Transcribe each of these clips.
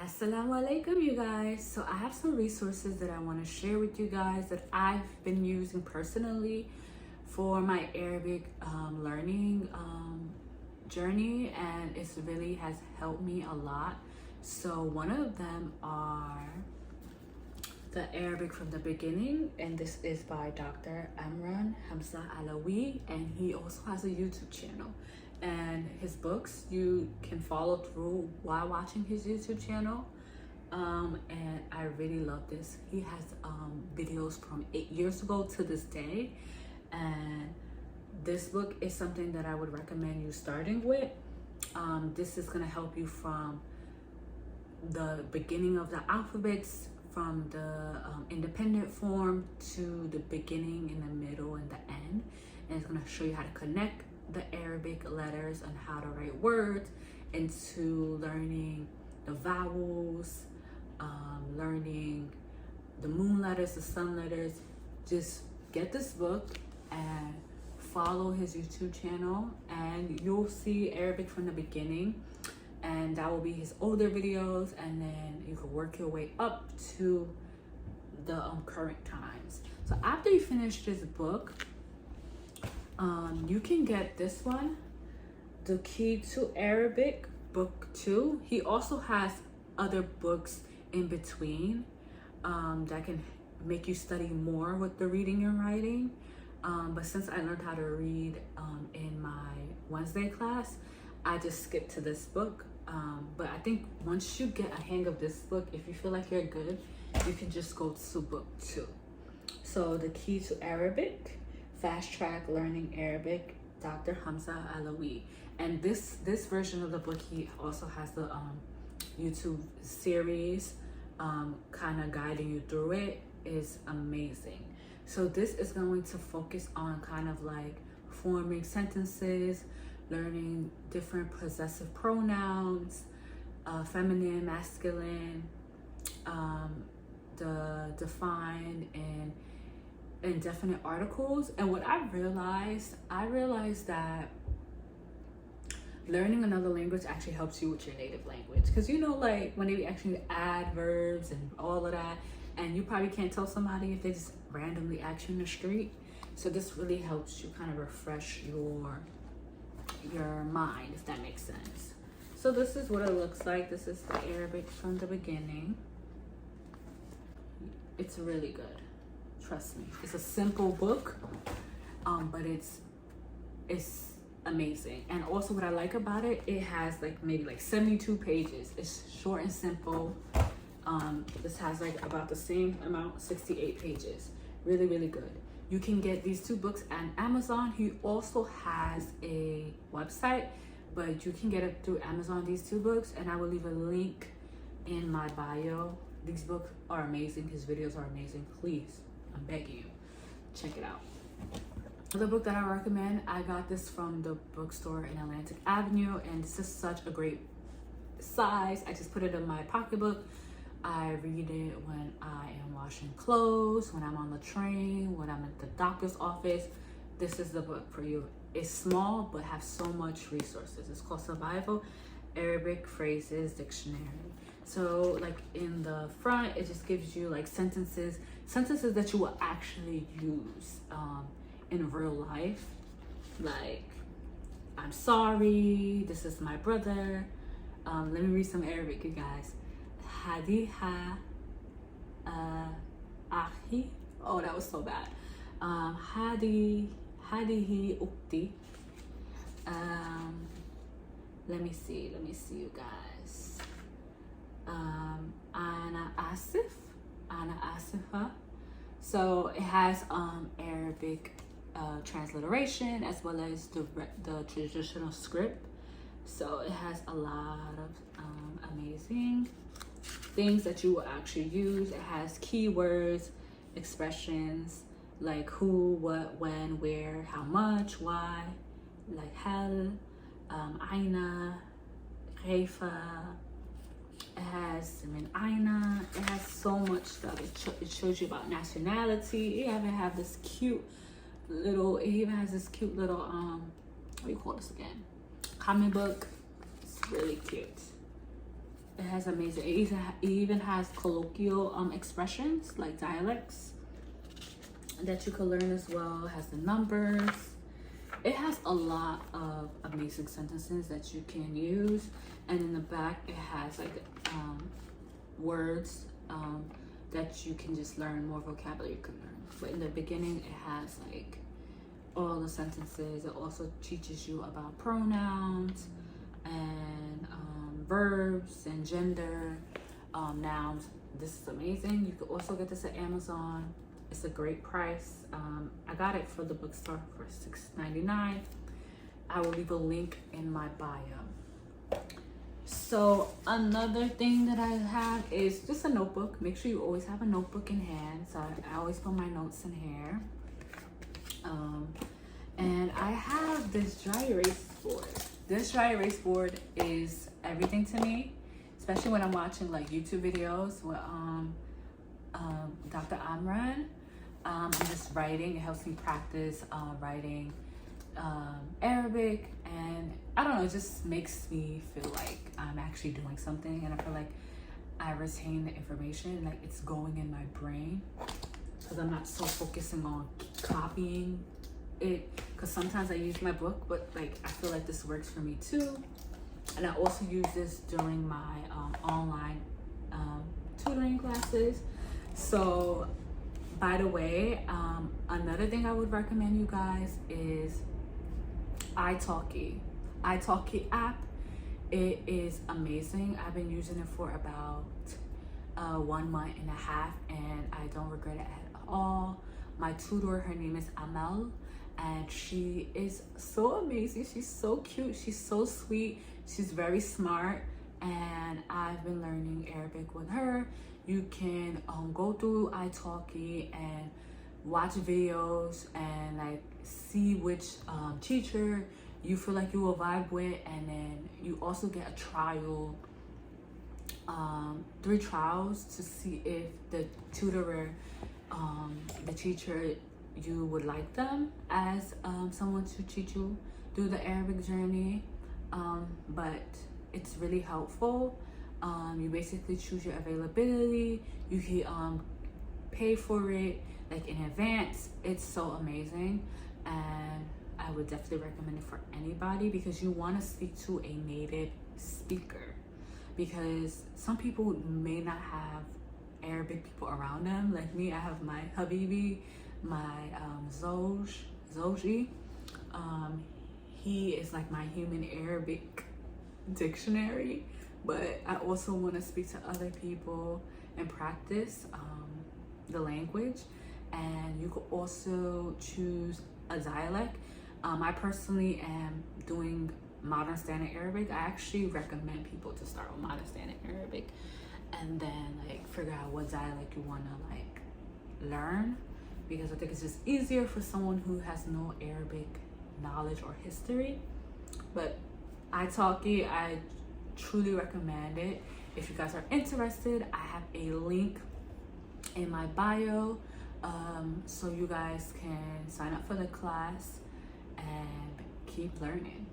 Assalamu alaikum, you guys. So I have some resources that I want to share with you guys that I've been using personally for my Arabic learning journey, and it's really has helped me a lot. So one of them are the Arabic from the beginning, and this is by Dr. Amran Hamza Alawi, and he also has a YouTube channel. And his books you can follow through while watching his YouTube channel. And I really love this. He has videos from 8 years ago to this day, and this book is something that I would recommend you starting with. This is going to help you from the beginning of the alphabets, from the independent form to the beginning and the middle and the end, and it's going to show you how to connect the Arabic letters and how to write words, into learning the vowels, learning the moon letters, the sun letters. Just get this book and follow his YouTube channel, and you'll see Arabic from the beginning, and that will be his older videos, and then you can work your way up to the current times. So after you finish this book, you can get this one, The Key to Arabic, Book 2. He also has other books in between that can make you study more with the reading and writing. But since I learned how to read in my Wednesday class, I just skipped to this book. But I think once you get a hang of this book, if you feel like you're good, you can just go to book 2. So The Key to Arabic, Fast Track Learning Arabic, Dr. Hamza Alawi. And this version of the book, he also has the YouTube series kind of guiding you through it. Is amazing. So this is going to focus on kind of like forming sentences, learning different possessive pronouns, feminine, masculine, the defined and indefinite articles. And what I realized that learning another language actually helps you with your native language, because you know, like when they actually add verbs and all of that, and you probably can't tell somebody if they just randomly ask you in the street. So this really helps you kind of refresh your mind, if that makes sense. So this is what it looks like. This is the Arabic from the beginning. It's really good. Trust me, it's a simple book, but it's amazing. And also what I like about it, it has like maybe like 72 pages. It's short and simple. This has like about the same amount, 68 pages. Really, really good. You can get these 2 books on Amazon. He also has a website, but you can get it through Amazon, these 2 books, and I will leave a link in my bio. These books are amazing. His videos are amazing. Please, I'm begging you, check it out. The book that I recommend, I got this from the bookstore in Atlantic Avenue, and this is such a great size. I just put it in my pocketbook. I read it when I am washing clothes, when I'm on the train, when I'm at the doctor's office. This is the book for you. It's small, but has so much resources. It's called Survival Arabic Phrases Dictionary. So like in the front, it just gives you like sentences that you will actually use in real life. Like, I'm sorry, this is my brother. Let me read some Arabic, you guys. Hadiha ahi. Oh, that was so bad. Hadihi ukti. Let me see, you guys. Ana asifa. So it has Arabic transliteration as well as the traditional script. So it has a lot of amazing things that you will actually use. It has keywords, expressions like who, what, when, where, how much, why, like hal, aina, kaifa. It has min aina. It has so much stuff. It shows you about nationality. It even has this cute little, what do you call this again? Comic book. It's really cute. It has amazing, it even has colloquial expressions like dialects that you can learn as well. It has the numbers. It has a lot of amazing sentences that you can use. And in the back, it has like words that you can just learn, more vocabulary you can learn. But in the beginning, it has like all the sentences. It also teaches you about pronouns and verbs and gender, nouns. This is amazing. You can also get this at Amazon. It's a great price. I got it for the bookstore for $6.99. I will leave a link in my bio. So another thing that I have is just a notebook. Make sure you always have a notebook in hand. So I always put my notes in here. And I have this dry erase board. This dry erase board is everything to me, especially when I'm watching like YouTube videos with Dr. Amran. I'm just writing. It helps me practice writing Arabic, and I don't know, it just makes me feel like I'm actually doing something, and I feel like I retain the information, like it's going in my brain, because I'm not so focusing on copying it, because sometimes I use my book, but like I feel like this works for me too. And I also use this during my online tutoring classes. So by the way, another thing I would recommend you guys is Italki. Italki app. It is amazing. I've been using it for about 1 month and a half, and I don't regret it at all. My tutor, her name is Amel, and she is so amazing. She's so cute. She's so sweet. She's very smart, and I've been learning Arabic with her. You can go through Italki and watch videos and like see which teacher you feel like you will vibe with, and then you also get a trial, 3 trials to see if the tutorer, the teacher, you would like them as someone to teach you through the Arabic journey. But it's really helpful. You basically choose your availability. You can pay for it like in advance. It's so amazing, and I would definitely recommend it for anybody, because you want to speak to a native speaker, because some people may not have Arabic people around them. Like me, I have my Habibi, my Zoji. He is like my human Arabic dictionary, but I also want to speak to other people and practice the language. And you could also choose a dialect. I personally am doing Modern Standard Arabic. I actually recommend people to start with Modern Standard Arabic and then like figure out what dialect you want to like learn, because I think it's just easier for someone who has no Arabic knowledge or history. But Italki, I truly recommend it. If you guys are interested, I have a link in my bio, so you guys can sign up for the class and keep learning.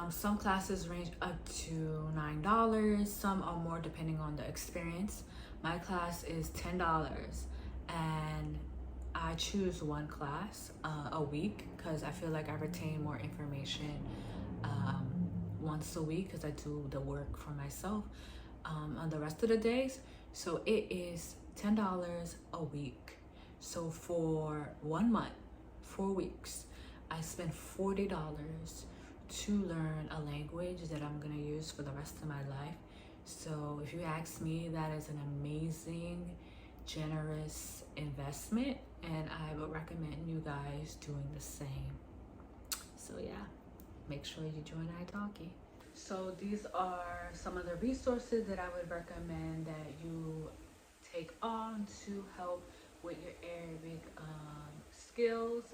Some classes range up to $9. Some are more depending on the experience. My class is $10, and I choose 1 class a week, because I feel like I retain more information once a week, because I do the work for myself on the rest of the days. So it is $10 a week. So for 1 month, 4 weeks, I spent $40 to learn a language that I'm gonna use for the rest of my life. So if you ask me, that is an amazing, generous investment, and I would recommend you guys doing the same. So yeah, make sure you join Italki. So these are some of the resources that I would recommend that you take on to help with your Arabic skills.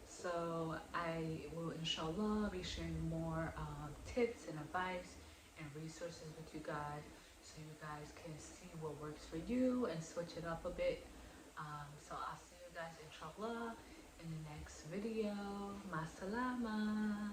So I will inshallah be sharing more tips and advice and resources with you guys, so you guys can see what works for you and switch it up a bit. So I'll see you guys inshallah in the next video. Ma salama.